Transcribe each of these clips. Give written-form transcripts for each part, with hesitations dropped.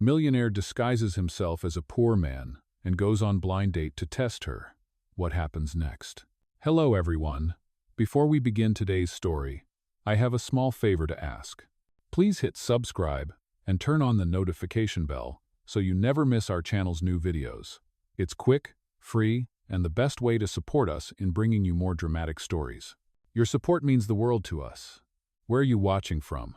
Millionaire disguises himself as a poor man and goes on blind date to test her. What happens next? Hello everyone. Before we begin today's story, I have a small favor to ask. Please hit subscribe and turn on the notification bell so you never miss our channel's new videos. It's quick, free, and the best way to support us in bringing you more dramatic stories. Your support means the world to us. Where are you watching from?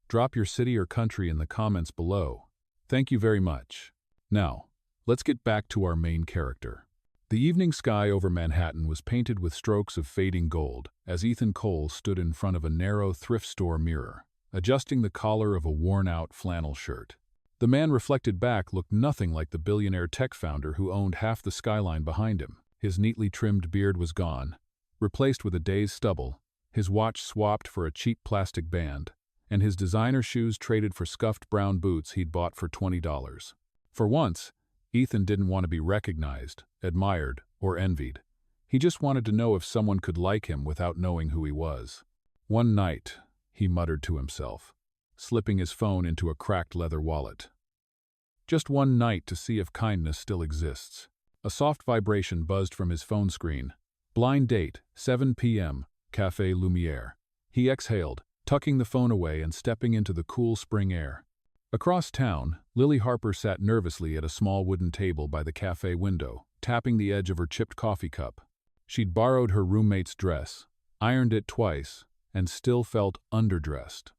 Drop your city or country in the comments below. Thank you very much. Now, let's get back to our main character. The evening sky over Manhattan was painted with strokes of fading gold as Ethan Cole stood in front of a narrow thrift store mirror, adjusting the collar of a worn-out flannel shirt. The man reflected back looked nothing like the billionaire tech founder who owned half the skyline behind him. His neatly trimmed beard was gone, replaced with a day's stubble, his watch swapped for a cheap plastic band, and his designer shoes traded for scuffed brown boots he'd bought for $20. For once, Ethan didn't want to be recognized, admired, or envied. He just wanted to know if someone could like him without knowing who he was. One night, he muttered to himself, slipping his phone into a cracked leather wallet. Just one night to see if kindness still exists. A soft vibration buzzed from his phone screen. Blind date, 7 p.m., Café Lumière. He exhaled, tucking the phone away and stepping into the cool spring air. Across town, Lily Harper sat nervously at a small wooden table by the cafe window, tapping the edge of her chipped coffee cup. She'd borrowed her roommate's dress, ironed it twice, and still felt underdressed.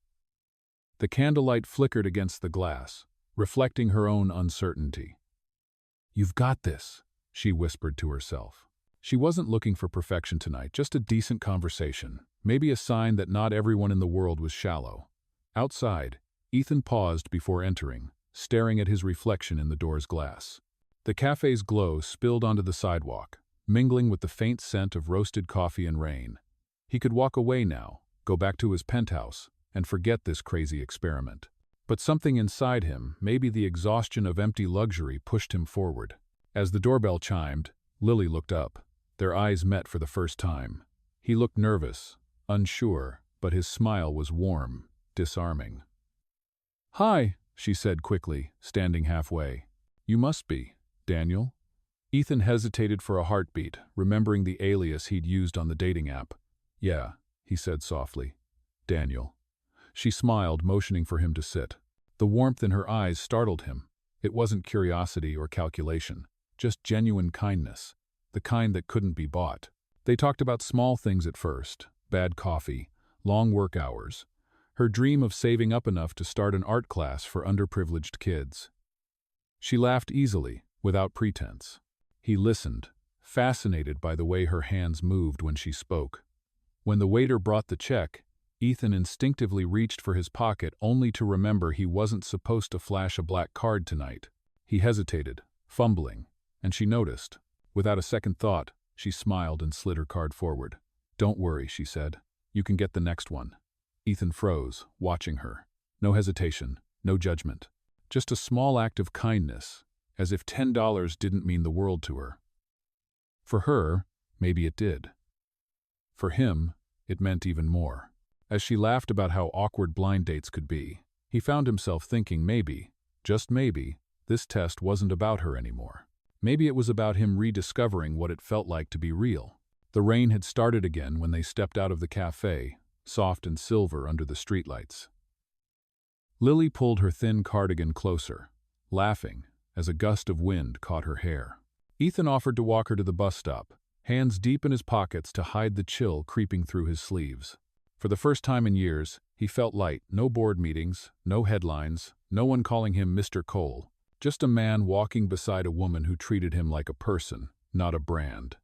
The candlelight flickered against the glass, reflecting her own uncertainty. "You've got this," she whispered to herself. She wasn't looking for perfection tonight, just a decent conversation, maybe a sign that not everyone in the world was shallow. Outside, Ethan paused before entering, staring at his reflection in the door's glass. The cafe's glow spilled onto the sidewalk, mingling with the faint scent of roasted coffee and rain. He could walk away now, go back to his penthouse, and forget this crazy experiment. But something inside him, maybe the exhaustion of empty luxury, pushed him forward. As the doorbell chimed, Lily looked up. Their eyes met for the first time. He looked nervous, unsure, but his smile was warm, disarming. "Hi," she said quickly, standing halfway. "You must be Daniel?" Ethan hesitated for a heartbeat, remembering the alias he'd used on the dating app. "Yeah," he said softly. "Daniel." She smiled, motioning for him to sit. The warmth in her eyes startled him. It wasn't curiosity or calculation, just genuine kindness, the kind that couldn't be bought. They talked about small things at first: bad coffee, long work hours, her dream of saving up enough to start an art class for underprivileged kids. She laughed easily, without pretense. He listened, fascinated by the way her hands moved when she spoke. When the waiter brought the check, Ethan instinctively reached for his pocket only to remember he wasn't supposed to flash a black card tonight. He hesitated, fumbling, and she noticed. Without a second thought, she smiled and slid her card forward. "Don't worry," she said. "You can get the next one." Ethan froze, watching her. No hesitation, no judgment. Just a small act of kindness, as if $10 didn't mean the world to her. For her, maybe it did. For him, it meant even more. As she laughed about how awkward blind dates could be, he found himself thinking maybe, just maybe, this test wasn't about her anymore. Maybe it was about him rediscovering what it felt like to be real. The rain had started again when they stepped out of the cafe, soft and silver under the streetlights. Lily pulled her thin cardigan closer, laughing, as a gust of wind caught her hair. Ethan offered to walk her to the bus stop, hands deep in his pockets to hide the chill creeping through his sleeves. For the first time in years, he felt light. No board meetings, no headlines, no one calling him Mr. Cole. Just a man walking beside a woman who treated him like a person, not a brand.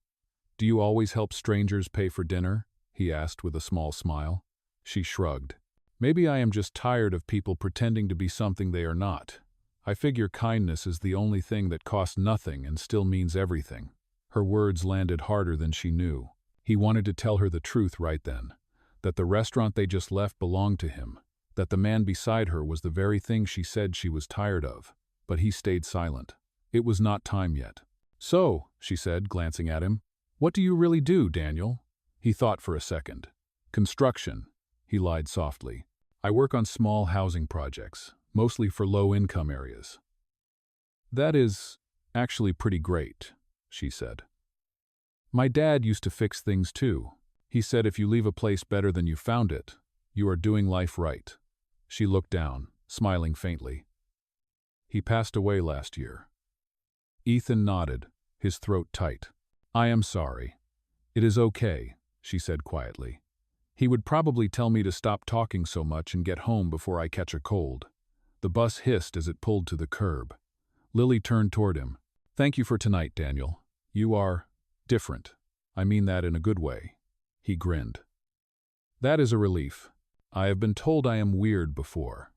"Do you always help strangers pay for dinner?" he asked with a small smile. She shrugged. "Maybe I am just tired of people pretending to be something they are not. I figure kindness is the only thing that costs nothing and still means everything." Her words landed harder than she knew. He wanted to tell her the truth right then, that the restaurant they just left belonged to him, that the man beside her was the very thing she said she was tired of. But he stayed silent. It was not time yet. "So," she said, glancing at him, "what do you really do, Daniel?" He thought for a second. "Construction," he lied softly. "I work on small housing projects, mostly for low-income areas. That is actually pretty great, she said. My dad used to fix things too. He said if you leave a place better than you found it, you are doing life right. She looked down, smiling faintly. He passed away last year. Ethan nodded, his throat tight. I am sorry. It is okay, she said quietly. He would probably tell me to stop talking so much and get home before I catch a cold. The bus hissed as it pulled to the curb. Lily turned toward him. Thank you for tonight, Daniel. You are different. I mean that in a good way. He grinned. That is a relief. I have been told I am weird before.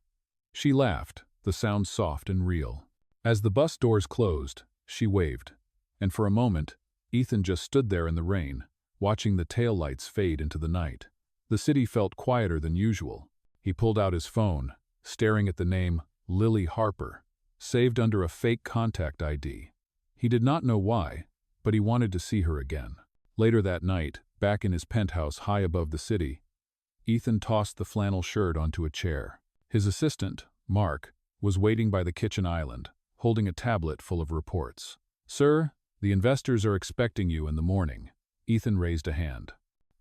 She laughed, the sound soft and real. As the bus doors closed, she waved. And for a moment, Ethan just stood there in the rain, watching the taillights fade into the night. The city felt quieter than usual. He pulled out his phone, staring at the name Lily Harper, saved under a fake contact ID. He did not know why, but he wanted to see her again. Later that night, back in his penthouse high above the city, Ethan tossed the flannel shirt onto a chair. His assistant, Mark, was waiting by the kitchen island, holding a tablet full of reports. Sir, the investors are expecting you in the morning. Ethan raised a hand.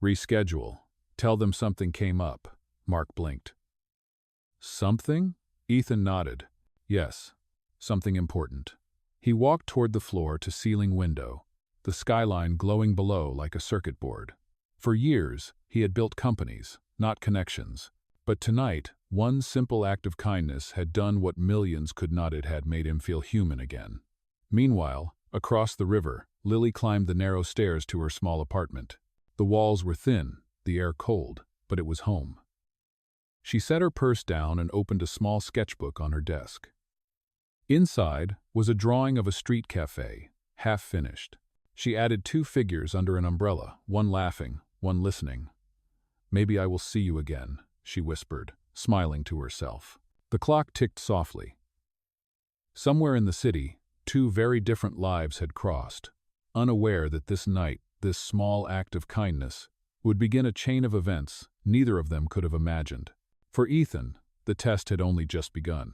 Reschedule. Tell them something came up. Mark blinked. Something? Ethan nodded. Yes, something important. He walked toward the floor-to-ceiling window, the skyline glowing below like a circuit board. For years, he had built companies, not connections. But tonight, one simple act of kindness had done what millions could not. It had made him feel human again. Meanwhile, across the river, Lily climbed the narrow stairs to her small apartment. The walls were thin, the air cold, but it was home. She set her purse down and opened a small sketchbook on her desk. Inside was a drawing of a street cafe, half finished. She added 2 figures under an umbrella, one laughing, one listening. Maybe I will see you again, she whispered, smiling to herself. The clock ticked softly. Somewhere in the city, 2 very different lives had crossed, unaware that this night, this small act of kindness, would begin a chain of events neither of them could have imagined. For Ethan, the test had only just begun.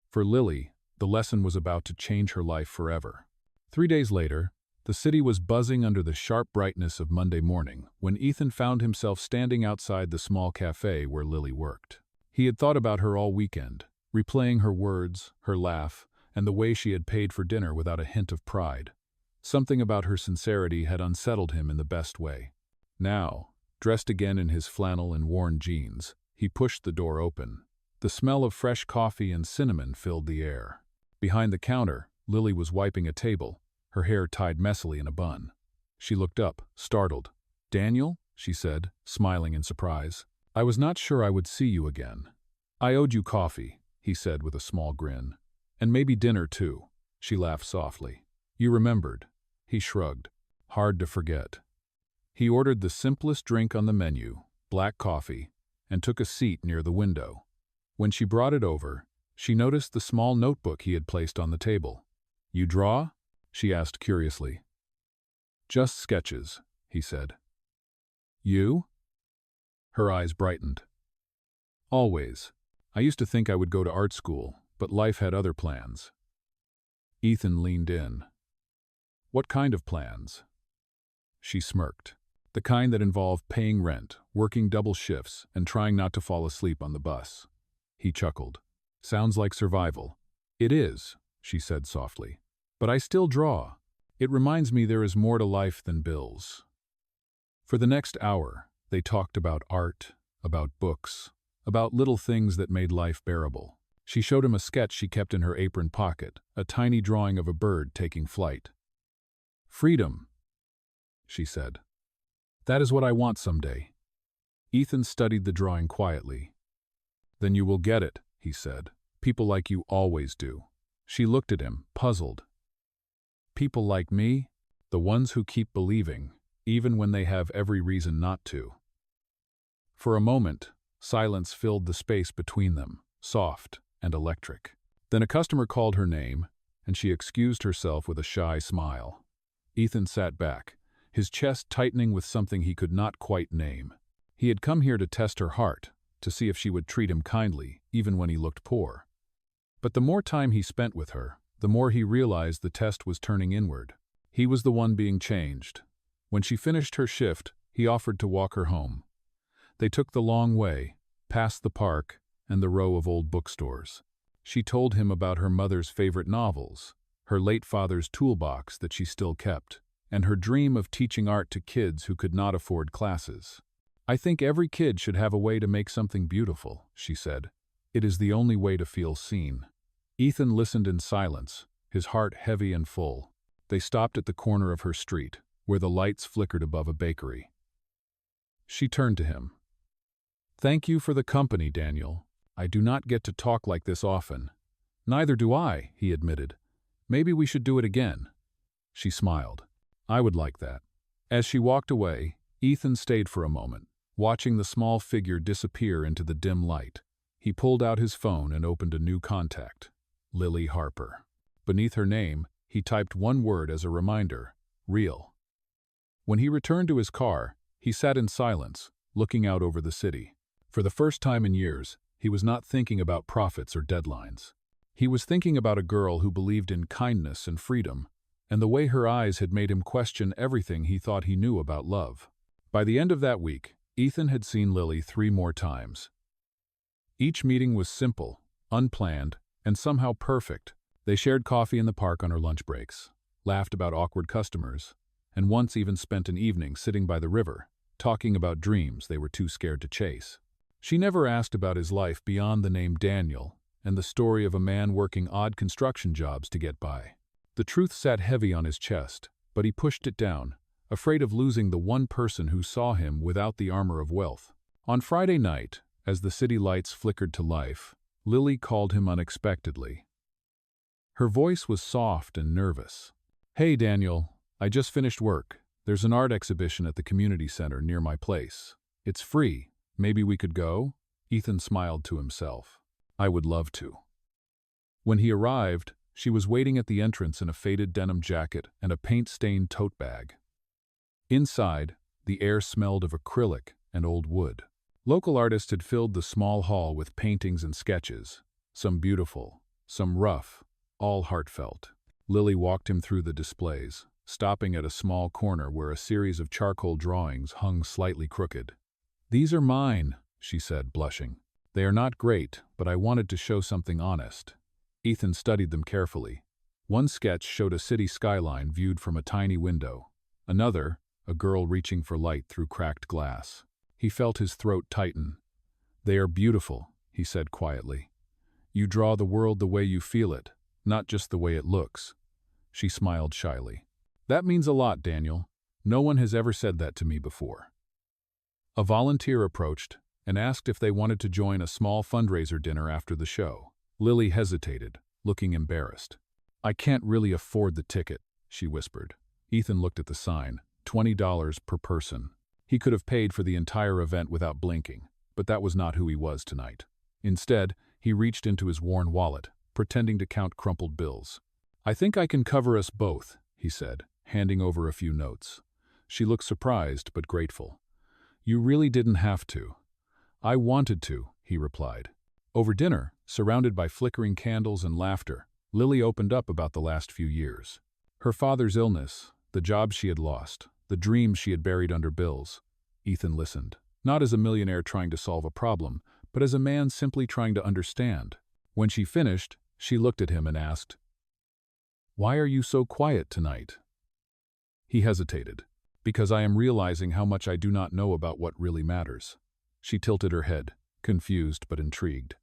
For Lily, the lesson was about to change her life forever. 3 days later, the city was buzzing under the sharp brightness of Monday morning when Ethan found himself standing outside the small cafe where Lily worked. He had thought about her all weekend, replaying her words, her laugh, and the way she had paid for dinner without a hint of pride. Something about her sincerity had unsettled him in the best way. Now, dressed again in his flannel and worn jeans, he pushed the door open. The smell of fresh coffee and cinnamon filled the air. Behind the counter, Lily was wiping a table, her hair tied messily in a bun. She looked up, startled. Daniel, she said, smiling in surprise. I was not sure I would see you again. I owed you coffee, he said with a small grin. And maybe dinner too. She laughed softly. You remembered. He shrugged. Hard to forget. He ordered the simplest drink on the menu, black coffee, and took a seat near the window. When she brought it over, she noticed the small notebook he had placed on the table. You draw? She asked curiously. Just sketches, he said. You? Her eyes brightened. Always. I used to think I would go to art school, but life had other plans. Ethan leaned in. What kind of plans? She smirked. The kind that involved paying rent, working double shifts, and trying not to fall asleep on the bus. He chuckled. Sounds like survival. It is, she said softly. But I still draw. It reminds me there is more to life than bills. For the next hour, they talked about art, about books, about little things that made life bearable. She showed him a sketch she kept in her apron pocket, a tiny drawing of a bird taking flight. Freedom, she said. That is what I want someday. Ethan studied the drawing quietly. Then you will get it, he said. People like you always do. She looked at him, puzzled. People like me? The ones who keep believing, even when they have every reason not to. For a moment, silence filled the space between them, soft and electric. Then a customer called her name, and she excused herself with a shy smile. Ethan sat back, his chest tightening with something he could not quite name. He had come here to test her heart, to see if she would treat him kindly, even when he looked poor. But the more time he spent with her, the more he realized the test was turning inward. He was the one being changed. When she finished her shift, he offered to walk her home. They took the long way, past the park and the row of old bookstores. She told him about her mother's favorite novels, her late father's toolbox that she still kept, and her dream of teaching art to kids who could not afford classes. "I think every kid should have a way to make something beautiful," she said. "It is the only way to feel seen." Ethan listened in silence, his heart heavy and full. They stopped at the corner of her street, where the lights flickered above a bakery. She turned to him. "Thank you for the company, Daniel. I do not get to talk like this often." "Neither do I," he admitted. "Maybe we should do it again." She smiled. "I would like that." As she walked away, Ethan stayed for a moment, watching the small figure disappear into the dim light. He pulled out his phone and opened a new contact, Lily Harper. Beneath her name, he typed one word as a reminder, real. When he returned to his car, he sat in silence, looking out over the city. For the first time in years, he was not thinking about profits or deadlines. He was thinking about a girl who believed in kindness and freedom, and the way her eyes had made him question everything he thought he knew about love. By the end of that week, Ethan had seen Lily 3 more times. Each meeting was simple, unplanned, and somehow perfect. They shared coffee in the park on her lunch breaks, laughed about awkward customers, and once even spent an evening sitting by the river, talking about dreams they were too scared to chase. She never asked about his life beyond the name Daniel and the story of a man working odd construction jobs to get by. The truth sat heavy on his chest, but he pushed it down, afraid of losing the one person who saw him without the armor of wealth. On Friday night, as the city lights flickered to life, Lily called him unexpectedly. Her voice was soft and nervous. "Hey, Daniel, I just finished work. There's an art exhibition at the community center near my place. It's free. Maybe we could go?" Ethan smiled to himself. "I would love to." When he arrived, she was waiting at the entrance in a faded denim jacket and a paint-stained tote bag. Inside, the air smelled of acrylic and old wood. Local artists had filled the small hall with paintings and sketches, some beautiful, some rough, all heartfelt. Lily walked him through the displays, stopping at a small corner where a series of charcoal drawings hung slightly crooked. "These are mine," she said, blushing. "They are not great, but I wanted to show something honest." Ethan studied them carefully. One sketch showed a city skyline viewed from a tiny window. Another, a girl reaching for light through cracked glass. He felt his throat tighten. "They are beautiful," he said quietly. "You draw the world the way you feel it, not just the way it looks." She smiled shyly. "That means a lot, Daniel. No one has ever said that to me before." A volunteer approached and asked if they wanted to join a small fundraiser dinner after the show. Lily hesitated, looking embarrassed. "I can't really afford the ticket," she whispered. Ethan looked at the sign, $20 per person. He could have paid for the entire event without blinking, but that was not who he was tonight. Instead, he reached into his worn wallet, pretending to count crumpled bills. "I think I can cover us both," he said, handing over a few notes. She looked surprised but grateful. "You really didn't have to." "I wanted to," he replied. Over dinner, surrounded by flickering candles and laughter, Lily opened up about the last few years. Her father's illness, the job she had lost, the dreams she had buried under bills. Ethan listened, not as a millionaire trying to solve a problem, but as a man simply trying to understand. When she finished, she looked at him and asked, "Why are you so quiet tonight?" He hesitated. "Because I am realizing how much I do not know about what really matters." She tilted her head, confused but intrigued.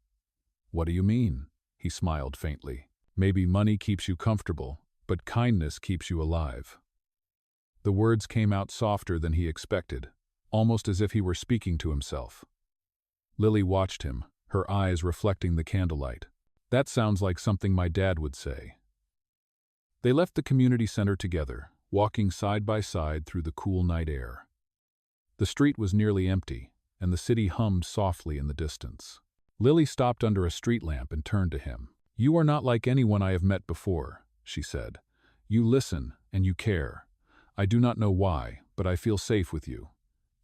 "What do you mean?" He smiled faintly. "Maybe money keeps you comfortable, but kindness keeps you alive." The words came out softer than he expected, almost as if he were speaking to himself. Lily watched him, her eyes reflecting the candlelight. "That sounds like something my dad would say." They left the community center together, walking side by side through the cool night air. The street was nearly empty, and the city hummed softly in the distance. Lily stopped under a street lamp and turned to him. "You are not like anyone I have met before," she said. "You listen, and you care. I do not know why, but I feel safe with you."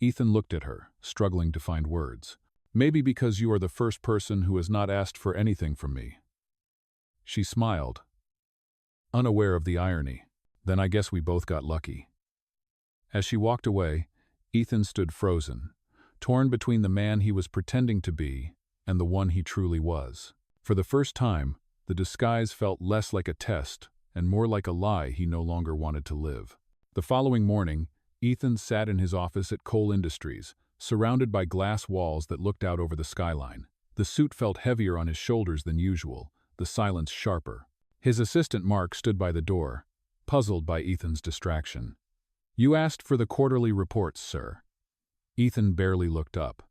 Ethan looked at her, struggling to find words. "Maybe because you are the first person who has not asked for anything from me." She smiled. unaware of the irony. Then I guess we both got lucky. As she walked away, Ethan stood frozen, torn between the man he was pretending to be and the one he truly was. For the first time, the disguise felt less like a test and more like a lie he no longer wanted to live. The following morning, Ethan sat in his office at Cole Industries, surrounded by glass walls that looked out over the skyline. The suit felt heavier on his shoulders than usual, the silence sharper. His assistant Mark stood by the door, puzzled by Ethan's distraction. "You asked for the quarterly reports, sir." Ethan barely looked up.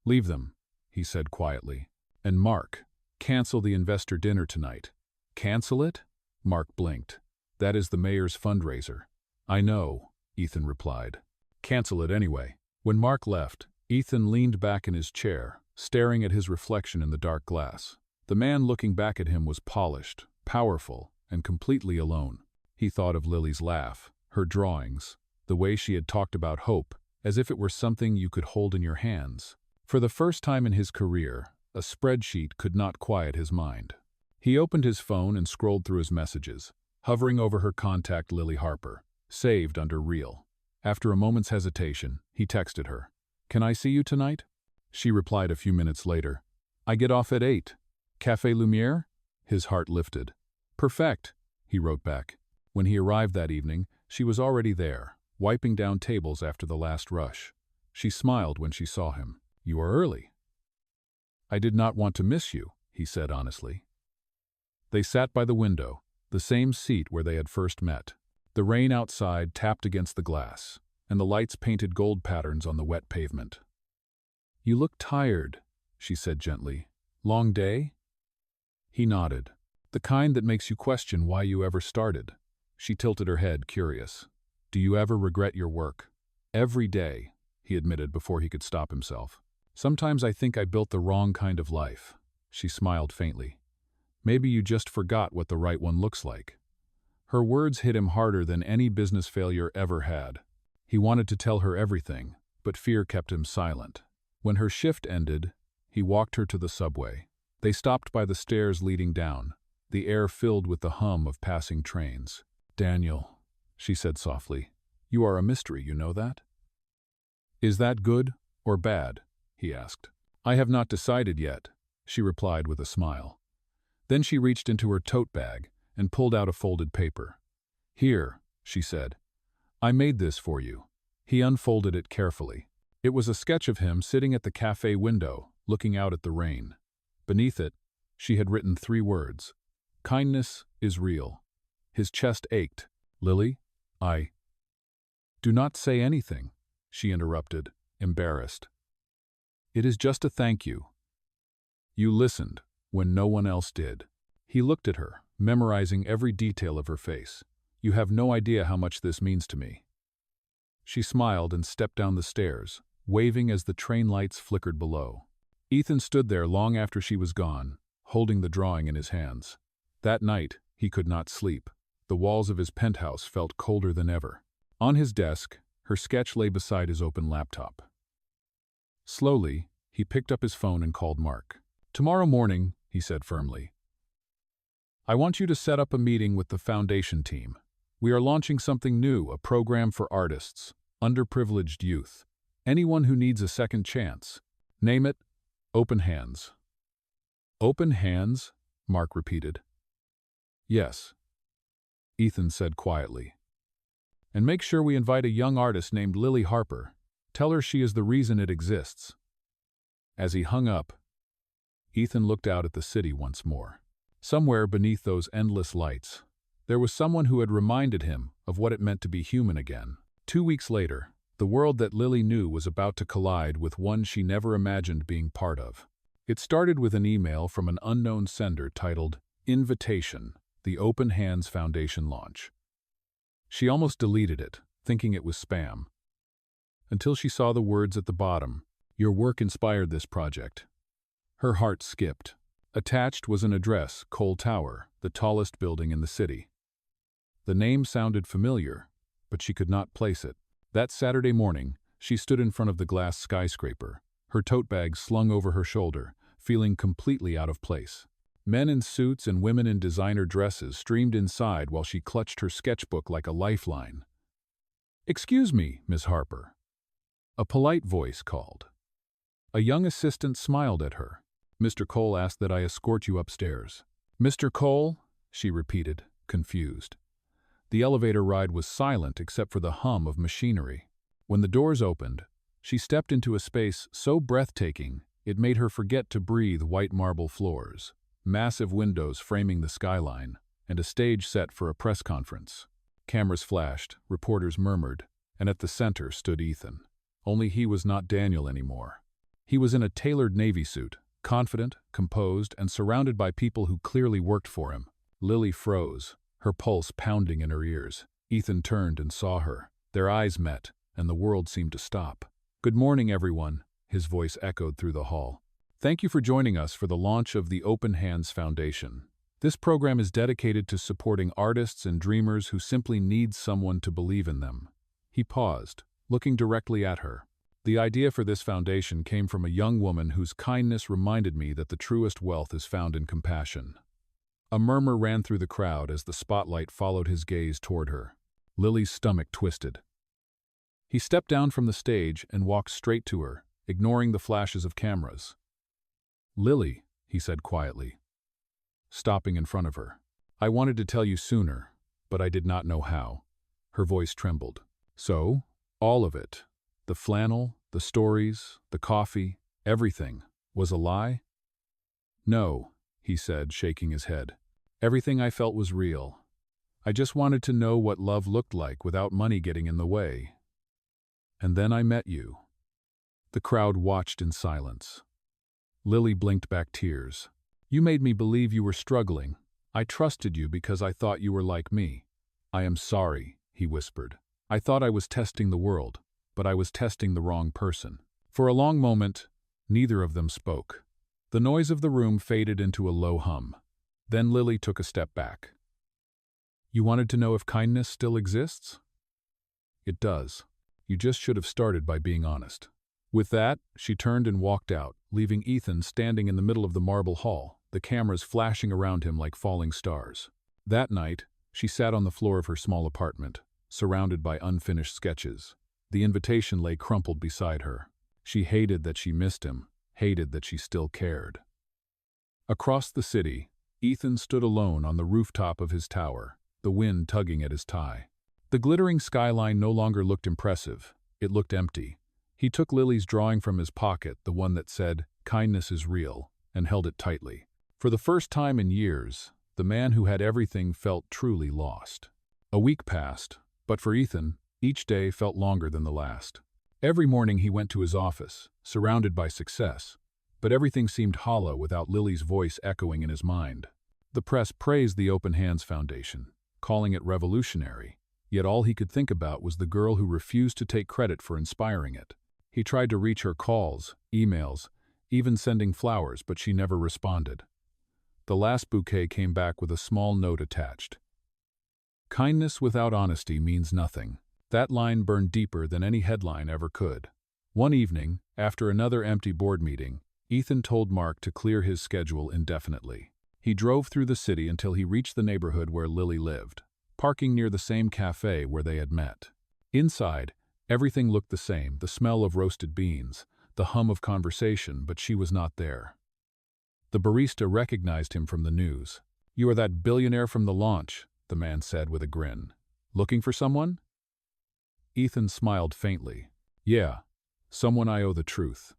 "Leave them," he said quietly. "And Mark, cancel the investor dinner tonight." "Cancel it?" Mark blinked. "That is the mayor's fundraiser." "I know," Ethan replied. "Cancel it anyway." When Mark left, Ethan leaned back in his chair, staring at his reflection in the dark glass. The man looking back at him was polished, powerful, and completely alone. He thought of Lily's laugh, her drawings, the way she had talked about hope, as if it were something you could hold in your hands. For the first time in his career, a spreadsheet could not quiet his mind. He opened his phone and scrolled through his messages, hovering over her contact Lily Harper, saved under Real. After a moment's hesitation, he texted her. "Can I see you tonight?" She replied a few minutes later. "I get off at 8. Café Lumière?" His heart lifted. "Perfect," he wrote back. When he arrived that evening, she was already there, wiping down tables after the last rush. She smiled when she saw him. "You are early." "I did not want to miss you," he said honestly. They sat by the window, the same seat where they had first met. The rain outside tapped against the glass, and the lights painted gold patterns on the wet pavement. "You look tired," she said gently. "Long day?" He nodded. "The kind that makes you question why you ever started." She tilted her head, curious. "Do you ever regret your work?" "Every day," he admitted before he could stop himself. "Sometimes I think I built the wrong kind of life." She smiled faintly. "Maybe you just forgot what the right one looks like." Her words hit him harder than any business failure ever had. He wanted to tell her everything, but fear kept him silent. When her shift ended, he walked her to the subway. They stopped by the stairs leading down, the air filled with the hum of passing trains. "Daniel," she said softly, "you are a mystery, you know that?" "Is that good or bad?" he asked. "I have not decided yet," she replied with a smile. Then she reached into her tote bag and pulled out a folded paper. "Here," she said. "I made this for you." He unfolded it carefully. It was a sketch of him sitting at the cafe window, looking out at the rain. Beneath it, she had written 3 words. "Kindness is real." His chest ached. "Lily, I—" "Do not say anything," she interrupted, embarrassed. "It is just a thank you. You listened when no one else did." He looked at her, memorizing every detail of her face. "You have no idea how much this means to me." She smiled and stepped down the stairs, waving as the train lights flickered below. Ethan stood there long after she was gone, holding the drawing in his hands. That night, he could not sleep. The walls of his penthouse felt colder than ever. On his desk, her sketch lay beside his open laptop. Slowly, he picked up his phone and called Mark. "Tomorrow morning," he said firmly, "I want you to set up a meeting with the foundation team. We are launching something new, a program for artists, underprivileged youth, anyone who needs a second chance. Name it, Open Hands." "Open Hands?" Mark repeated. "Yes," Ethan said quietly. "And make sure we invite a young artist named Lily Harper. Tell her she is the reason it exists." As he hung up, Ethan looked out at the city once more. Somewhere beneath those endless lights, there was someone who had reminded him of what it meant to be human again. 2 weeks later, the world that Lily knew was about to collide with one she never imagined being part of. It started with an email from an unknown sender titled, "Invitation, the Open Hands Foundation Launch." She almost deleted it, thinking it was spam, until she saw the words at the bottom, "Your work inspired this project." Her heart skipped. Attached was an address, Cole Tower, the tallest building in the city. The name sounded familiar, but she could not place it. That Saturday morning, she stood in front of the glass skyscraper, her tote bag slung over her shoulder, feeling completely out of place. Men in suits and women in designer dresses streamed inside while she clutched her sketchbook like a lifeline. "Excuse me, Miss Harper." A polite voice called. A young assistant smiled at her. "Mr. Cole asked that I escort you upstairs." "Mr. Cole?" she repeated, confused. The elevator ride was silent except for the hum of machinery. When the doors opened, she stepped into a space so breathtaking it made her forget to breathe. White marble floors, massive windows framing the skyline, and a stage set for a press conference. Cameras flashed, reporters murmured, and at the center stood Ethan. Only he was not Daniel anymore. He was in a tailored navy suit, confident, composed, and surrounded by people who clearly worked for him. Lily froze, her pulse pounding in her ears. Ethan turned and saw her. Their eyes met, and the world seemed to stop. "Good morning, everyone," his voice echoed through the hall. "Thank you for joining us for the launch of the Open Hands Foundation. This program is dedicated to supporting artists and dreamers who simply need someone to believe in them." He paused, looking directly at her. "The idea for this foundation came from a young woman whose kindness reminded me that the truest wealth is found in compassion." A murmur ran through the crowd as the spotlight followed his gaze toward her. Lily's stomach twisted. He stepped down from the stage and walked straight to her, ignoring the flashes of cameras. "Lily," he said quietly, stopping in front of her. "I wanted to tell you sooner, but I did not know how." Her voice trembled. "So, all of it, the flannel, the stories, the coffee, everything, was a lie?" "No," he said, shaking his head. "Everything I felt was real. I just wanted to know what love looked like without money getting in the way. And then I met you." The crowd watched in silence. Lily blinked back tears. "You made me believe you were struggling. I trusted you because I thought you were like me." "I am sorry," he whispered. "I thought I was testing the world, but I was testing the wrong person." For a long moment, neither of them spoke. The noise of the room faded into a low hum. Then Lily took a step back. "You wanted to know if kindness still exists? It does. You just should have started by being honest." With that, she turned and walked out, leaving Ethan standing in the middle of the marble hall, the cameras flashing around him like falling stars. That night, she sat on the floor of her small apartment, surrounded by unfinished sketches. The invitation lay crumpled beside her. She hated that she missed him, hated that she still cared. Across the city, Ethan stood alone on the rooftop of his tower, the wind tugging at his tie. The glittering skyline no longer looked impressive, it looked empty. He took Lily's drawing from his pocket, the one that said, "Kindness is real," and held it tightly. For the first time in years, the man who had everything felt truly lost. A week passed, but for Ethan, each day felt longer than the last. Every morning he went to his office, surrounded by success, but everything seemed hollow without Lily's voice echoing in his mind. The press praised the Open Hands Foundation, calling it revolutionary, yet all he could think about was the girl who refused to take credit for inspiring it. He tried to reach her calls, emails, even sending flowers, but she never responded. The last bouquet came back with a small note attached. "Kindness without honesty means nothing." That line burned deeper than any headline ever could. One evening, after another empty board meeting, Ethan told Mark to clear his schedule indefinitely. He drove through the city until he reached the neighborhood where Lily lived, parking near the same cafe where they had met. Inside, everything looked the same, the smell of roasted beans, the hum of conversation, but she was not there. The barista recognized him from the news. "You are that billionaire from the launch," the man said with a grin. "Looking for someone?" Ethan smiled faintly. "Yeah, someone I owe the truth."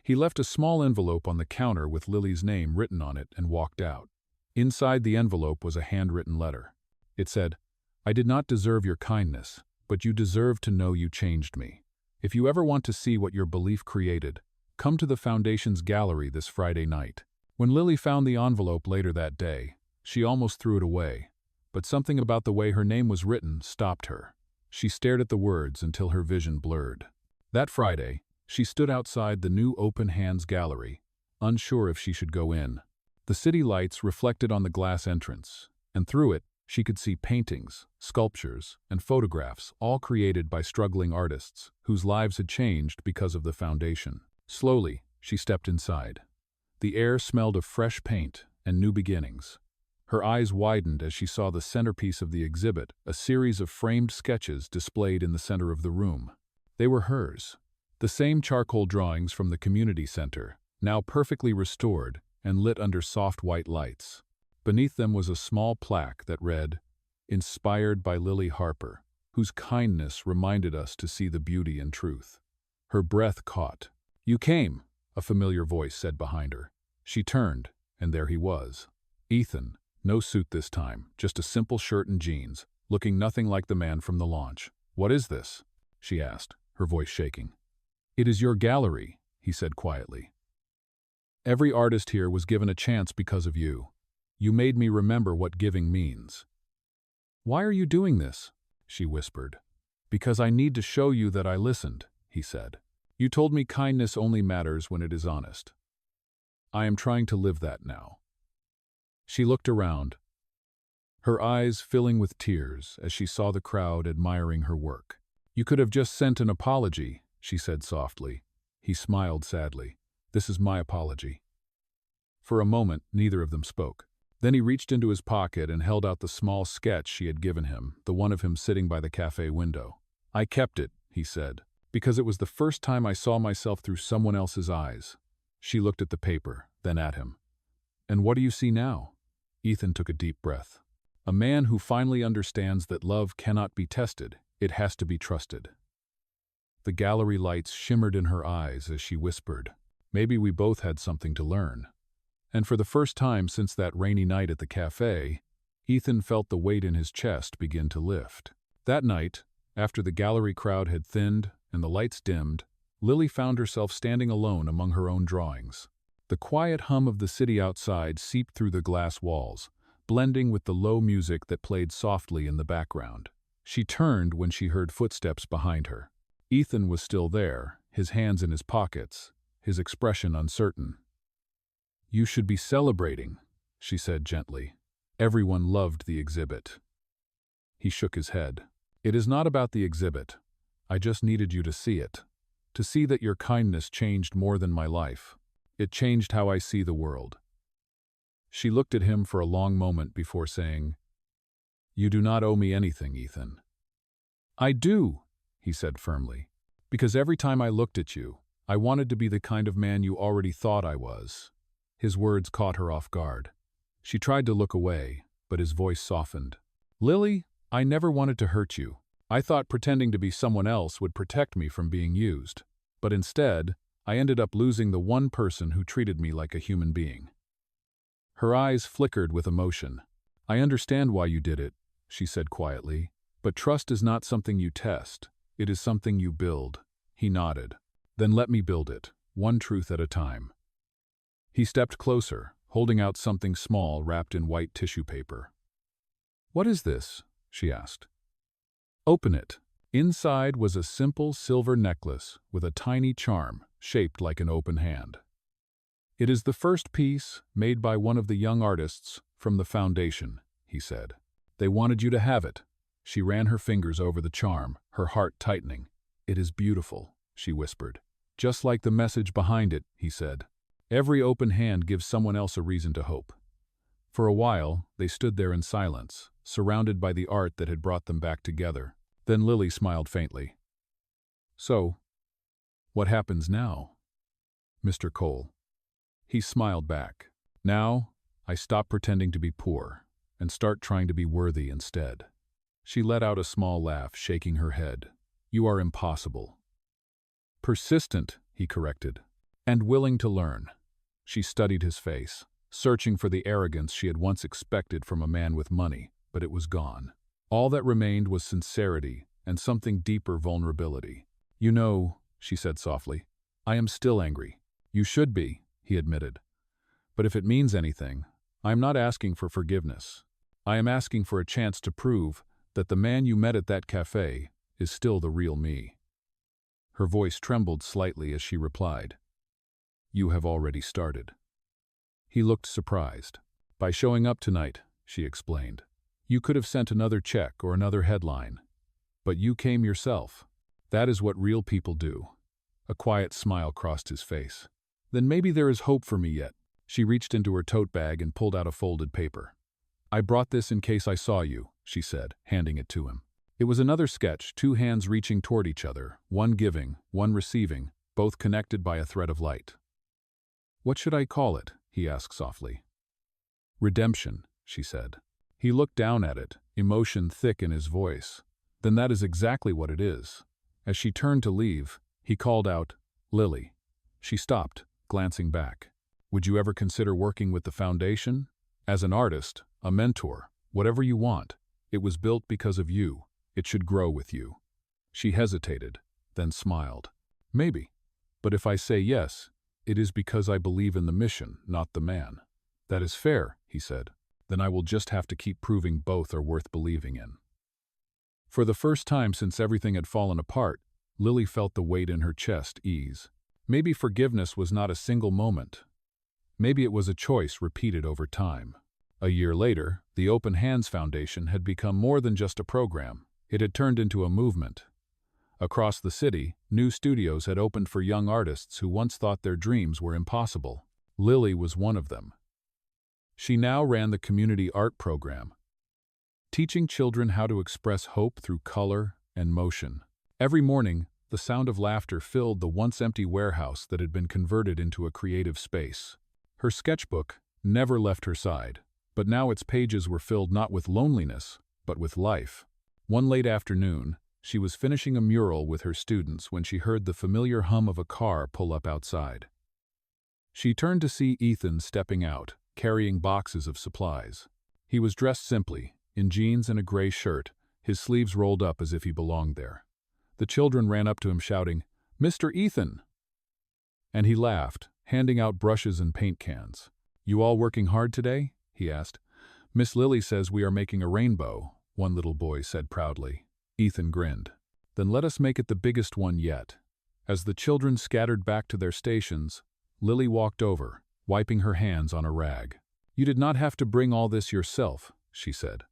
He left a small envelope on the counter with Lily's name written on it and walked out. Inside the envelope was a handwritten letter. It said, "I did not deserve your kindness, but you deserve to know you changed me. If you ever want to see what your belief created, come to the Foundation's gallery this Friday night." When Lily found the envelope later that day, she almost threw it away, but something about the way her name was written stopped her. She stared at the words until her vision blurred. That Friday, she stood outside the new Open Hands Gallery, unsure if she should go in. The city lights reflected on the glass entrance, and through it, she could see paintings, sculptures, and photographs, all created by struggling artists whose lives had changed because of the foundation. Slowly, she stepped inside. The air smelled of fresh paint, and new beginnings. Her eyes widened as she saw the centerpiece of the exhibit, a series of framed sketches displayed in the center of the room. They were hers. The same charcoal drawings from the community center, now perfectly restored and lit under soft white lights. Beneath them was a small plaque that read, "Inspired by Lily Harper, whose kindness reminded us to see the beauty in truth." Her breath caught. "You came," a familiar voice said behind her. She turned, and there he was. Ethan, no suit this time, just a simple shirt and jeans, looking nothing like the man from the launch. "What is this?" she asked, her voice shaking. "It is your gallery," he said quietly. "Every artist here was given a chance because of you. You made me remember what giving means." "Why are you doing this?" she whispered. "Because I need to show you that I listened," he said. "You told me kindness only matters when it is honest. I am trying to live that now." She looked around, her eyes filling with tears as she saw the crowd admiring her work. "You could have just sent an apology," she said softly. He smiled sadly. "This is my apology." For a moment, neither of them spoke. Then he reached into his pocket and held out the small sketch she had given him, the one of him sitting by the cafe window. "I kept it," he said, "because it was the first time I saw myself through someone else's eyes." She looked at the paper, then at him. "And what do you see now?" Ethan took a deep breath. "A man who finally understands that love cannot be tested, it has to be trusted." The gallery lights shimmered in her eyes as she whispered, "Maybe we both had something to learn." And for the first time since that rainy night at the cafe, Ethan felt the weight in his chest begin to lift. That night, after the gallery crowd had thinned and the lights dimmed, Lily found herself standing alone among her own drawings. The quiet hum of the city outside seeped through the glass walls, blending with the low music that played softly in the background. She turned when she heard footsteps behind her. Ethan was still there, his hands in his pockets, his expression uncertain. "You should be celebrating," she said gently. "Everyone loved the exhibit." He shook his head. "It is not about the exhibit. I just needed you to see it. To see that your kindness changed more than my life. It changed how I see the world." She looked at him for a long moment before saying, "You do not owe me anything, Ethan." "I do," he said firmly, "because every time I looked at you, I wanted to be the kind of man you already thought I was." His words caught her off guard. She tried to look away, but his voice softened. "Lily, I never wanted to hurt you. I thought pretending to be someone else would protect me from being used. But instead, I ended up losing the one person who treated me like a human being." Her eyes flickered with emotion. "I understand why you did it," she said quietly, "but trust is not something you test. It is something you build." He nodded. "Then let me build it, one truth at a time." He stepped closer, holding out something small wrapped in white tissue paper. "What is this?" she asked. "Open it." Inside was a simple silver necklace with a tiny charm shaped like an open hand. "It is the first piece made by one of the young artists from the foundation," he said. "They wanted you to have it." She ran her fingers over the charm, her heart tightening. "It is beautiful," she whispered. "Just like the message behind it," he said. "Every open hand gives someone else a reason to hope." For a while, they stood there in silence, surrounded by the art that had brought them back together. Then Lily smiled faintly. "So, what happens now, Mr. Cole?" He smiled back. "Now, I stop pretending to be poor and start trying to be worthy instead." She let out a small laugh, shaking her head. "You are impossible." "Persistent," he corrected, "and willing to learn." She studied his face, searching for the arrogance she had once expected from a man with money, but it was gone. All that remained was sincerity and something deeper, vulnerability. "You know," she said softly, "I am still angry." "You should be," he admitted. "But if it means anything, I am not asking for forgiveness. I am asking for a chance to prove that the man you met at that cafe is still the real me." Her voice trembled slightly as she replied, "You have already started." He looked surprised. "By showing up tonight," she explained. "You could have sent another check or another headline. But you came yourself. That is what real people do." A quiet smile crossed his face. "Then maybe there is hope for me yet." She reached into her tote bag and pulled out a folded paper. "I brought this in case I saw you," she said, handing it to him. It was another sketch, two hands reaching toward each other, one giving, one receiving, both connected by a thread of light. "What should I call it?" he asked softly. "Redemption," she said. He looked down at it, emotion thick in his voice. "Then that is exactly what it is." As she turned to leave, he called out, "Lily." She stopped, glancing back. "Would you ever consider working with the foundation? As an artist, a mentor, whatever you want. It was built because of you. It should grow with you." She hesitated, then smiled. "Maybe. But if I say yes, it is because I believe in the mission, not the man." "That is fair," he said. "Then I will just have to keep proving both are worth believing in." For the first time since everything had fallen apart, Lily felt the weight in her chest ease. Maybe forgiveness was not a single moment. Maybe it was a choice repeated over time. A year later, the Open Hands Foundation had become more than just a program. It had turned into a movement. Across the city, new studios had opened for young artists who once thought their dreams were impossible. Lily was one of them. She now ran the community art program, teaching children how to express hope through color and motion. Every morning, the sound of laughter filled the once empty warehouse that had been converted into a creative space. Her sketchbook never left her side, but now its pages were filled not with loneliness, but with life. One late afternoon, she was finishing a mural with her students when she heard the familiar hum of a car pull up outside. She turned to see Ethan stepping out, carrying boxes of supplies. He was dressed simply, in jeans and a gray shirt, his sleeves rolled up as if he belonged there. The children ran up to him shouting, "Mr. Ethan!" And he laughed, handing out brushes and paint cans. "You all working hard today?" he asked. "Miss Lily says we are making a rainbow," one little boy said proudly. Ethan grinned. "Then let us make it the biggest one yet." As the children scattered back to their stations, Lily walked over, wiping her hands on a rag. "You did not have to bring all this yourself," she said.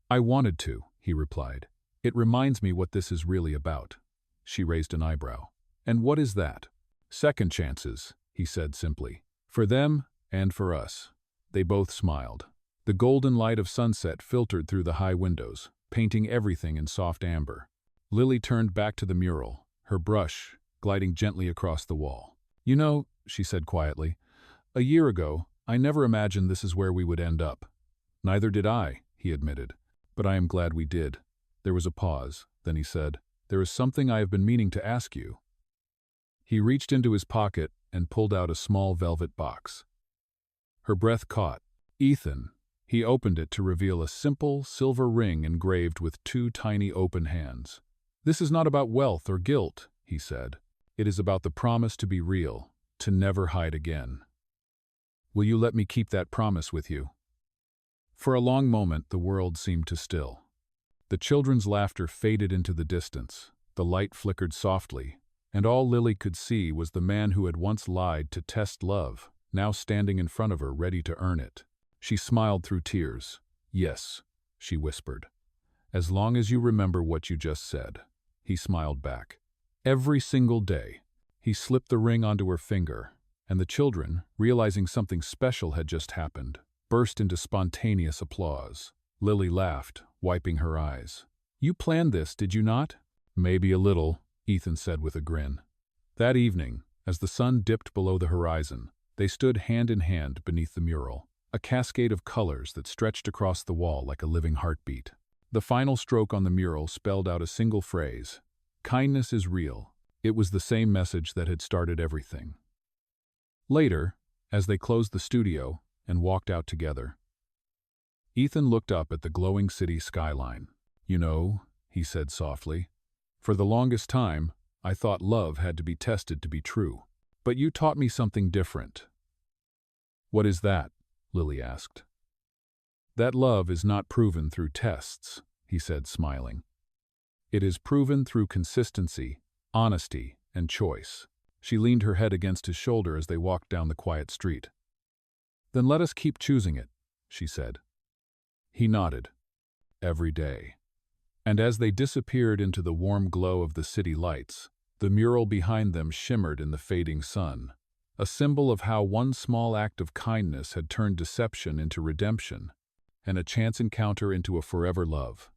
"I wanted to," he replied. "It reminds me what this is really about." She raised an eyebrow. "And what is that?" "Second chances," he said simply. "For them and for us." They both smiled. The golden light of sunset filtered through the high windows, painting everything in soft amber. Lily turned back to the mural, her brush gliding gently across the wall. "You know," she said quietly, "a year ago, I never imagined this is where we would end up." "Neither did I," he admitted. "But I am glad we did." There was a pause, then he said, "There is something I have been meaning to ask you." He reached into his pocket and pulled out a small velvet box. Her breath caught. "Ethan." He opened it to reveal a simple, silver ring engraved with two tiny open hands. "This is not about wealth or guilt," he said. "It is about the promise to be real, to never hide again. Will you let me keep that promise with you?" For a long moment, the world seemed to still. The children's laughter faded into the distance, the light flickered softly, and all Lily could see was the man who had once lied to test love, now standing in front of her ready to earn it. She smiled through tears. "Yes," she whispered. "As long as you remember what you just said." He smiled back. Every single day. He slipped the ring onto her finger, and the children, realizing something special had just happened, burst into spontaneous applause. Lily laughed, wiping her eyes. "You planned this, did you not?" "Maybe a little," Ethan said with a grin. That evening, as the sun dipped below the horizon, they stood hand in hand beneath the mural, a cascade of colors that stretched across the wall like a living heartbeat. The final stroke on the mural spelled out a single phrase: "Kindness is real." It was the same message that had started everything. Later, as they closed the studio and walked out together, Ethan looked up at the glowing city skyline. "You know," he said softly, "for the longest time, I thought love had to be tested to be true. But you taught me something different." "What is that?" Lily asked. "That love is not proven through tests," he said, smiling. "It is proven through consistency, honesty, and choice." She leaned her head against his shoulder as they walked down the quiet street. "Then let us keep choosing it," she said. He nodded. "Every day." And as they disappeared into the warm glow of the city lights, the mural behind them shimmered in the fading sun, a symbol of how one small act of kindness had turned deception into redemption, and a chance encounter into a forever love.